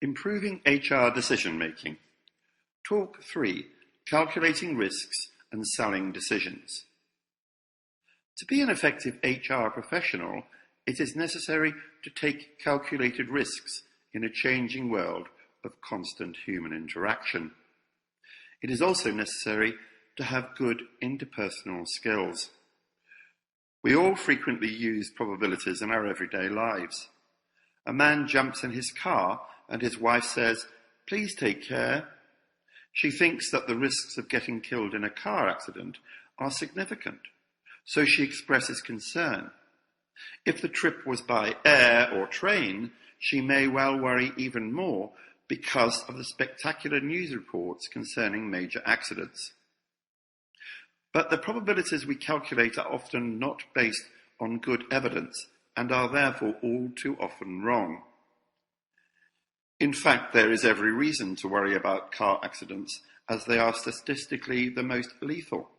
Improving HR decision-making. Talk 3. Calculating risks and selling decisions. To be an effective HR professional, it is necessary to take calculated risks in a changing world of constant human interaction. It is also necessary to have good interpersonal skills. We all frequently use probabilities in our everyday lives. A man jumps in his car and his wife says, "Please take care." She thinks that the risks of getting killed in a car accident are significant, so she expresses concern. If the trip was by air or train, she may well worry even more because of the spectacular news reports concerning major accidents. But the probabilities we calculate are often not based on good evidence and are therefore all too often wrong. In fact, there is every reason to worry about car accidents, as they are statistically the most lethal.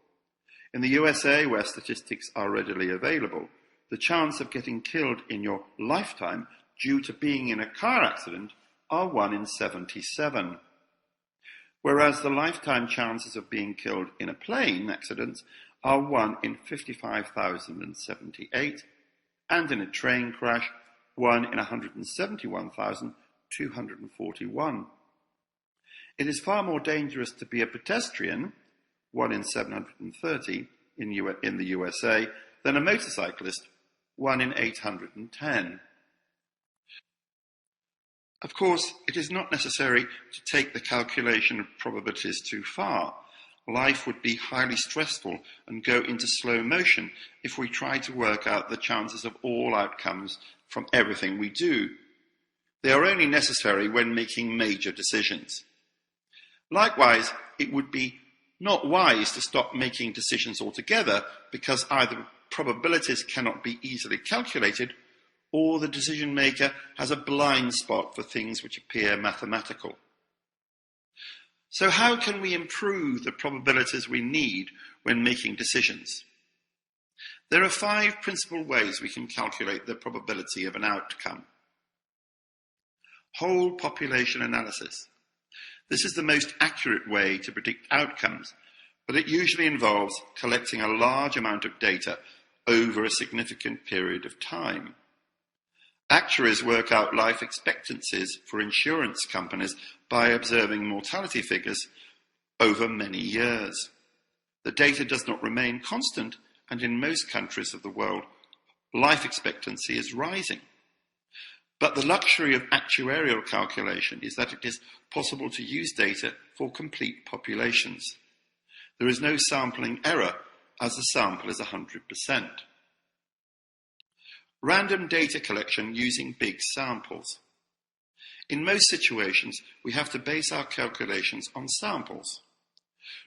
In the USA, where statistics are readily available, the chance of getting killed in your lifetime due to being in a car accident are 1 in 77. Whereas the lifetime chances of being killed in a plane accident are 1 in 55,078, and in a train crash, 1 in 171,241. It is far more dangerous to be a pedestrian, 1 in 730 in the USA, than a motorcyclist, 1 in 810. Of course, it is not necessary to take the calculation of probabilities too far. Life would be highly stressful and go into slow motion if we tried to work out the chances of all outcomes from everything we do. They are only necessary when making major decisions. Likewise, it would be not wise to stop making decisions altogether because either probabilities cannot be easily calculated or the decision maker has a blind spot for things which appear mathematical. So how can we improve the probabilities we need when making decisions? There are 5 principal ways we can calculate the probability of an outcome. Whole population analysis. This is the most accurate way to predict outcomes, but it usually involves collecting a large amount of data over a significant period of time. Actuaries work out life expectancies for insurance companies by observing mortality figures over many years. The data does not remain constant, and in most countries of the world, life expectancy is rising. But the luxury of actuarial calculation is that it is possible to use data for complete populations. There is no sampling error, as the sample is 100%. Random data collection using big samples. In most situations, we have to base our calculations on samples.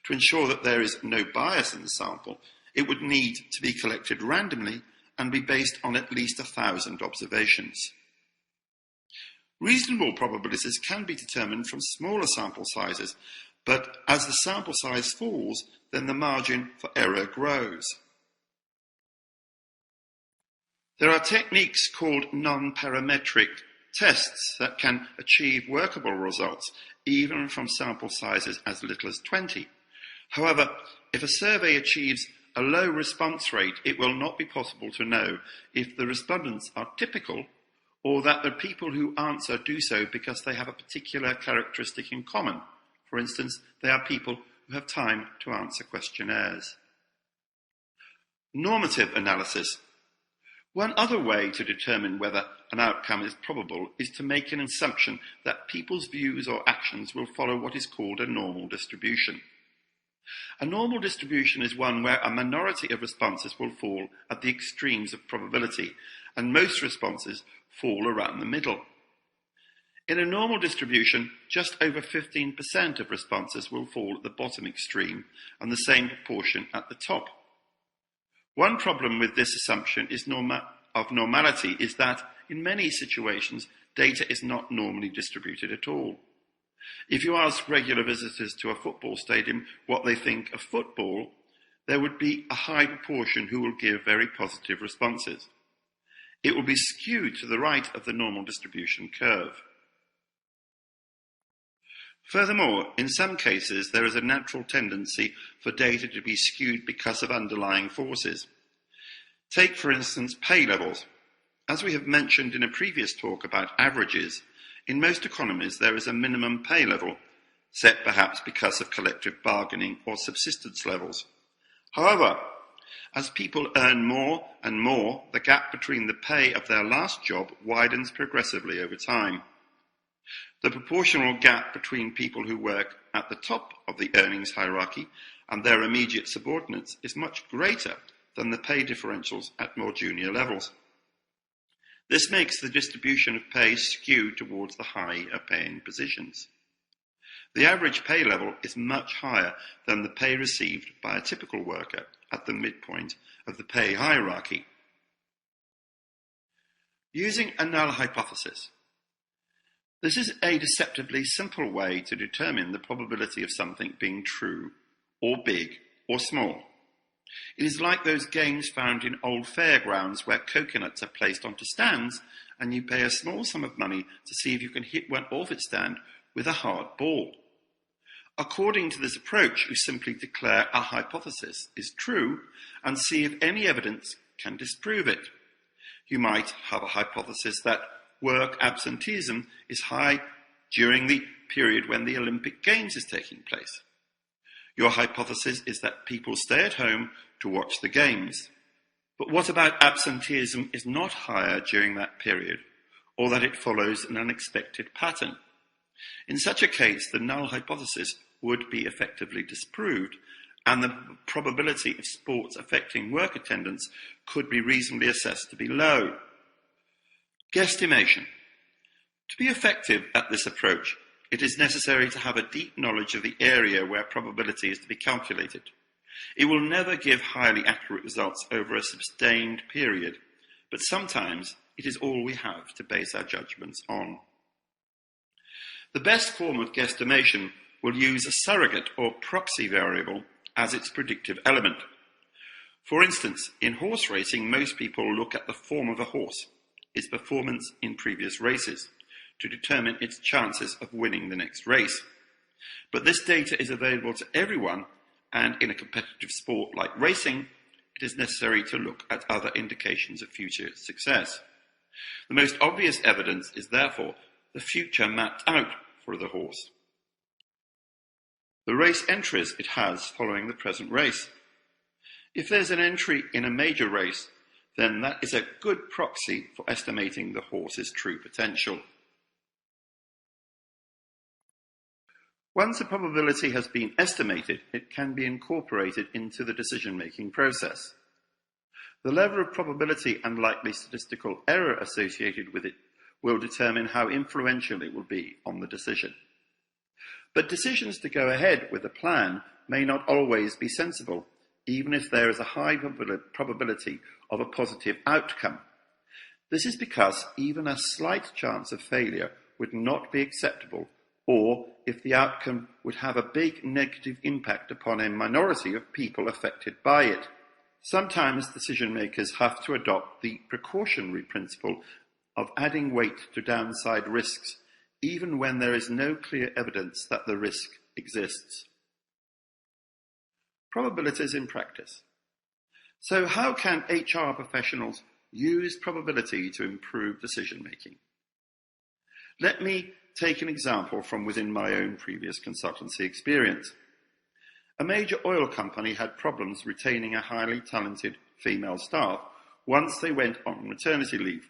To ensure that there is no bias in the sample, it would need to be collected randomly and be based on at least 1,000 observations. Reasonable probabilities can be determined from smaller sample sizes, but as the sample size falls, then the margin for error grows. There are techniques called non-parametric tests that can achieve workable results, even from sample sizes as little as 20. However, if a survey achieves a low response rate, it will not be possible to know if the respondents are typical or that the people who answer do so because they have a particular characteristic in common. For instance, they are people who have time to answer questionnaires. Normative analysis. One other way to determine whether an outcome is probable is to make an assumption that people's views or actions will follow what is called a normal distribution. A normal distribution is one where a minority of responses will fall at the extremes of probability, and most responses fall around the middle. In a normal distribution, just over 15% of responses will fall at the bottom extreme, and the same proportion at the top. One problem with this assumption of normality is that, in many situations, data is not normally distributed at all. If you ask regular visitors to a football stadium what they think of football, there would be a high proportion who will give very positive responses. It will be skewed to the right of the normal distribution curve. Furthermore, in some cases, there is a natural tendency for data to be skewed because of underlying forces. Take, for instance, pay levels. As we have mentioned in a previous talk about averages, in most economies there is a minimum pay level, set perhaps because of collective bargaining or subsistence levels. However, as people earn more and more, the gap between the pay of their last job widens progressively over time. The proportional gap between people who work at the top of the earnings hierarchy and their immediate subordinates is much greater than the pay differentials at more junior levels. This makes the distribution of pay skewed towards the higher paying positions. The average pay level is much higher than the pay received by a typical worker at the midpoint of the pay hierarchy. Using a null hypothesis. This is a deceptively simple way to determine the probability of something being true, or big, or small. It is like those games found in old fairgrounds where coconuts are placed onto stands and you pay a small sum of money to see if you can hit one off its stand with a hard ball. According to this approach, you simply declare a hypothesis is true and see if any evidence can disprove it. You might have a hypothesis that work absenteeism is high during the period when the Olympic Games is taking place. Your hypothesis is that people stay at home to watch the games. But what about absenteeism is not higher during that period, or that it follows an unexpected pattern? In such a case, the null hypothesis would be effectively disproved, and the probability of sports affecting work attendance could be reasonably assessed to be low. Guesstimation. To be effective at this approach, it is necessary to have a deep knowledge of the area where probability is to be calculated. It will never give highly accurate results over a sustained period, but sometimes it is all we have to base our judgments on. The best form of guesstimation will use a surrogate or proxy variable as its predictive element. For instance, in horse racing, most people look at the form of a horse, its performance in previous races, to determine its chances of winning the next race. But this data is available to everyone, and in a competitive sport like racing, it is necessary to look at other indications of future success. The most obvious evidence is therefore the future mapped out for the horse. The race entries it has following the present race. If there's an entry in a major race, then that is a good proxy for estimating the horse's true potential. Once a probability has been estimated, it can be incorporated into the decision-making process. The level of probability and likely statistical error associated with it will determine how influential it will be on the decision. But decisions to go ahead with a plan may not always be sensible, even if there is a high probability of a positive outcome. This is because even a slight chance of failure would not be acceptable, or if the outcome would have a big negative impact upon a minority of people affected by it. Sometimes decision makers have to adopt the precautionary principle of adding weight to downside risks, even when there is no clear evidence that the risk exists. Probabilities in practice. So how can HR professionals use probability to improve decision making? Let me take an example from within my own previous consultancy experience. A major oil company had problems retaining a highly talented female staff once they went on maternity leave.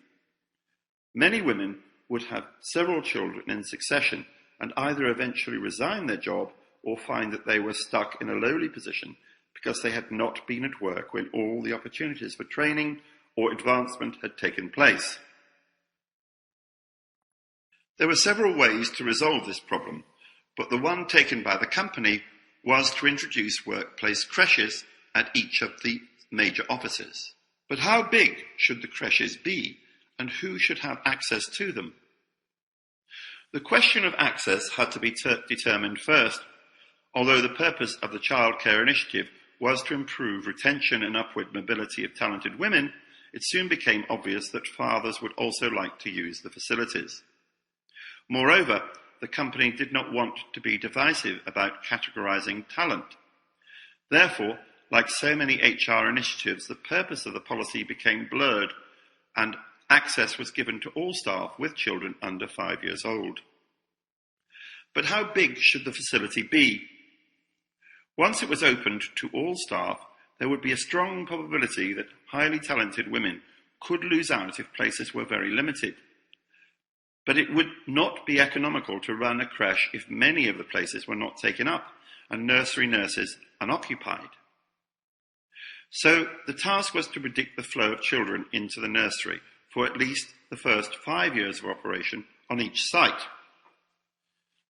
Many women would have several children in succession and either eventually resign their job or find that they were stuck in a lowly position because they had not been at work when all the opportunities for training or advancement had taken place. There were several ways to resolve this problem, but the one taken by the company was to introduce workplace creches at each of the major offices. But how big should the creches be, and who should have access to them? The question of access had to be determined first. Although the purpose of the childcare initiative was to improve retention and upward mobility of talented women, it soon became obvious that fathers would also like to use the facilities. Moreover, the company did not want to be divisive about categorizing talent. Therefore, like so many HR initiatives, the purpose of the policy became blurred and access was given to all staff with children under 5 years old. But how big should the facility be? Once it was opened to all staff, there would be a strong probability that highly talented women could lose out if places were very limited. But it would not be economical to run a creche if many of the places were not taken up and nursery nurses unoccupied. So the task was to predict the flow of children into the nursery for at least the first 5 years of operation on each site.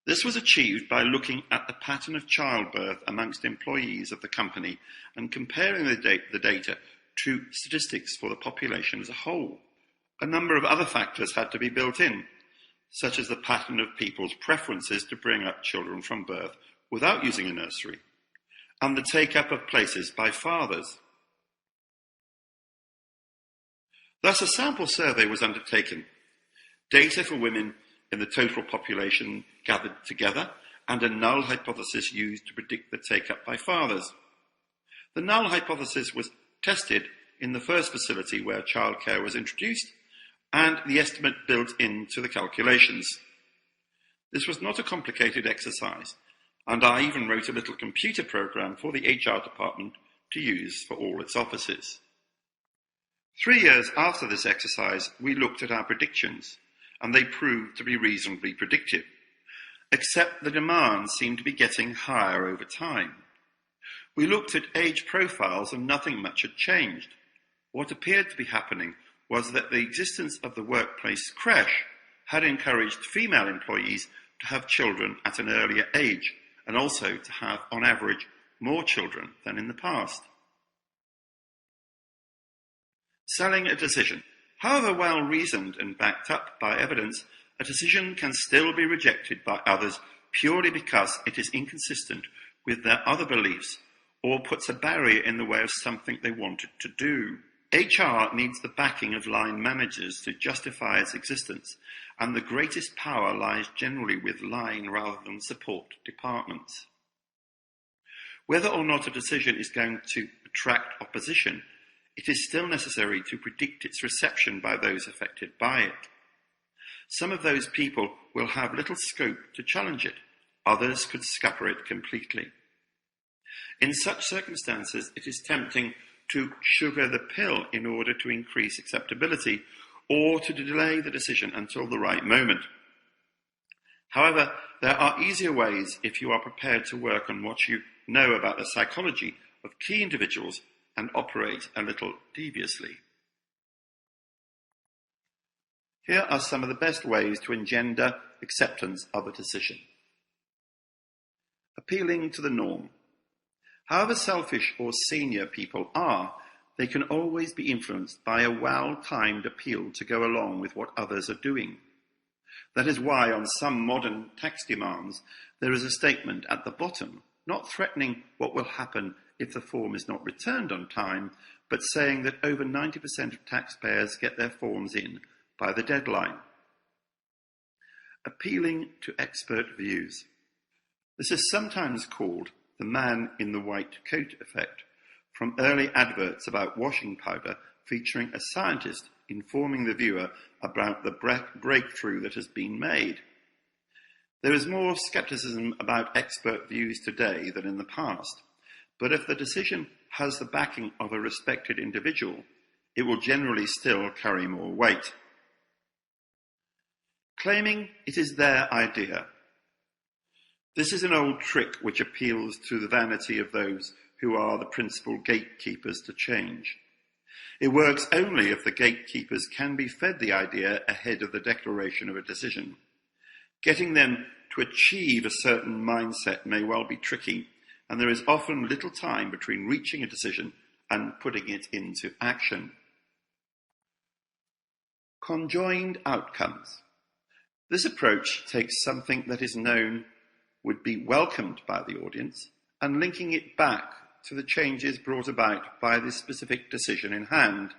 This was achieved by looking at the pattern of childbirth amongst employees of the company and comparing the data to statistics for the population as a whole. A number of other factors had to be built in, such as the pattern of people's preferences to bring up children from birth without using a nursery, and the take-up of places by fathers. Thus, a sample survey was undertaken. Data for women in the total population gathered together, and a null hypothesis used to predict the take-up by fathers. The null hypothesis was tested in the first facility where childcare was introduced, and the estimate built into the calculations. This was not a complicated exercise, and I even wrote a little computer program for the HR department to use for all its offices. 3 years after this exercise, we looked at our predictions, and they proved to be reasonably predictive, except the demand seemed to be getting higher over time. We looked at age profiles and nothing much had changed. What appeared to be happening was that the existence of the workplace creche had encouraged female employees to have children at an earlier age, and also to have, on average, more children than in the past. Selling a decision. However well reasoned and backed up by evidence, a decision can still be rejected by others purely because it is inconsistent with their other beliefs or puts a barrier in the way of something they wanted to do. HR needs the backing of line managers to justify its existence, and the greatest power lies generally with line rather than support departments. Whether or not a decision is going to attract opposition, it is still necessary to predict its reception by those affected by it. Some of those people will have little scope to challenge it. Others could scupper it completely. In such circumstances, it is tempting to sugar the pill in order to increase acceptability or to delay the decision until the right moment. However, there are easier ways if you are prepared to work on what you know about the psychology of key individuals and operate a little deviously. Here are some of the best ways to engender acceptance of a decision. Appealing to the norm. However selfish or senior people are, they can always be influenced by a well-timed appeal to go along with what others are doing. That is why on some modern tax demands, there is a statement at the bottom, not threatening what will happen if the form is not returned on time, but saying that over 90% of taxpayers get their forms in by the deadline. Appealing to expert views. This is sometimes called the man in the white coat effect, from early adverts about washing powder featuring a scientist informing the viewer about the breakthrough that has been made. There is more skepticism about expert views today than in the past, but if the decision has the backing of a respected individual, it will generally still carry more weight. Claiming it is their idea. This is an old trick which appeals to the vanity of those who are the principal gatekeepers to change. It works only if the gatekeepers can be fed the idea ahead of the declaration of a decision. Getting them to achieve a certain mindset may well be tricky, and there is often little time between reaching a decision and putting it into action. Conjoined outcomes. This approach takes something that is known would be welcomed by the audience and linking it back to the changes brought about by this specific decision in hand.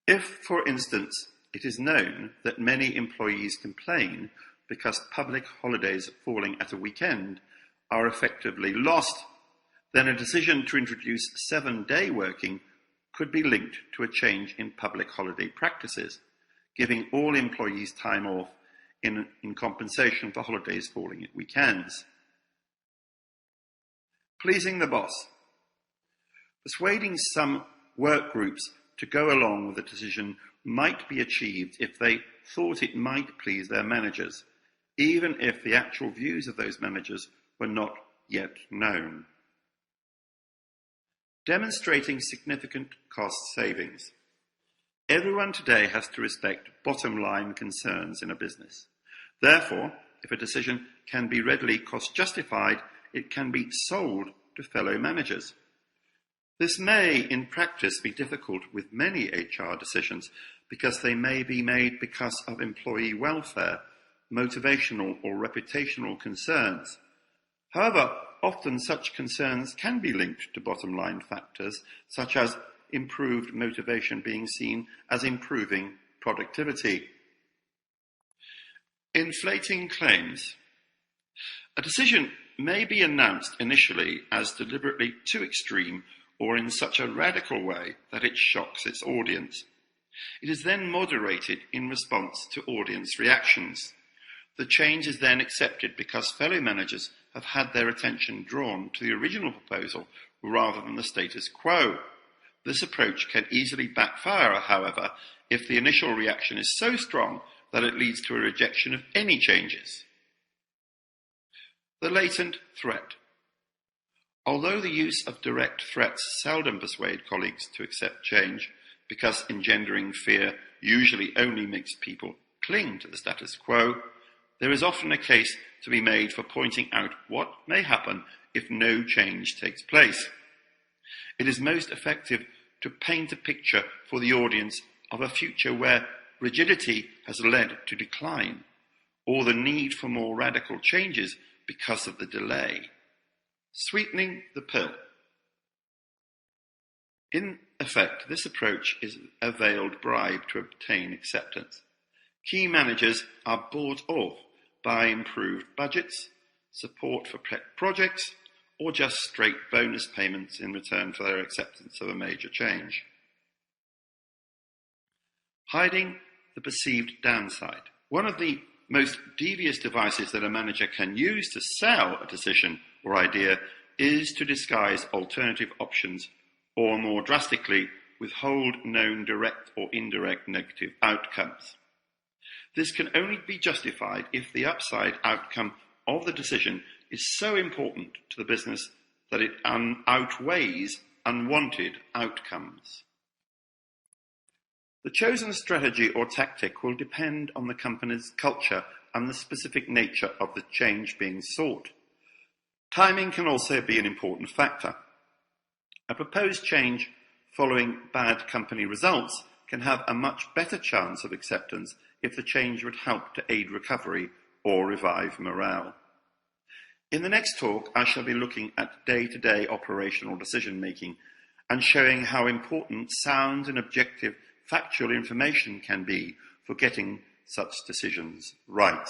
If, for instance, it is known that many employees complain because public holidays falling at a weekend are effectively lost, then a decision to introduce 7-day working could be linked to a change in public holiday practices, giving all employees time off in compensation for holidays falling at weekends. Pleasing the boss. Persuading some work groups to go along with the decision might be achieved if they thought it might please their managers, even if the actual views of those managers were not yet known. Demonstrating significant cost savings. Everyone today has to respect bottom-line concerns in a business. Therefore, if a decision can be readily cost-justified, it can be sold to fellow managers. This may, in practice, be difficult with many HR decisions because they may be made because of employee welfare, motivational or reputational concerns. However, often such concerns can be linked to bottom-line factors, such as improved motivation being seen as improving productivity. Inflating claims. A decision may be announced initially as deliberately too extreme or in such a radical way that it shocks its audience. It is then moderated in response to audience reactions. The change is then accepted because fellow managers have had their attention drawn to the original proposal rather than the status quo. This approach can easily backfire, however, if the initial reaction is so strong that it leads to a rejection of any changes. The latent threat. Although the use of direct threats seldom persuade colleagues to accept change, because engendering fear usually only makes people cling to the status quo, there is often a case to be made for pointing out what may happen if no change takes place. It is most effective to paint a picture for the audience of a future where rigidity has led to decline, or the need for more radical changes because of the delay. Sweetening the pill. In effect, this approach is a veiled bribe to obtain acceptance. Key managers are bought off by improved budgets, support for pet projects, or just straight bonus payments in return for their acceptance of a major change. Hiding the perceived downside. One of the most devious devices that a manager can use to sell a decision or idea is to disguise alternative options, or more drastically, withhold known direct or indirect negative outcomes. This can only be justified if the upside outcome of the decision is so important to the business that it outweighs unwanted outcomes. The chosen strategy or tactic will depend on the company's culture and the specific nature of the change being sought. Timing can also be an important factor. A proposed change following bad company results can have a much better chance of acceptance if the change would help to aid recovery or revive morale. In the next talk, I shall be looking at day-to-day operational decision-making and showing how important sound and objective factual information can be for getting such decisions right.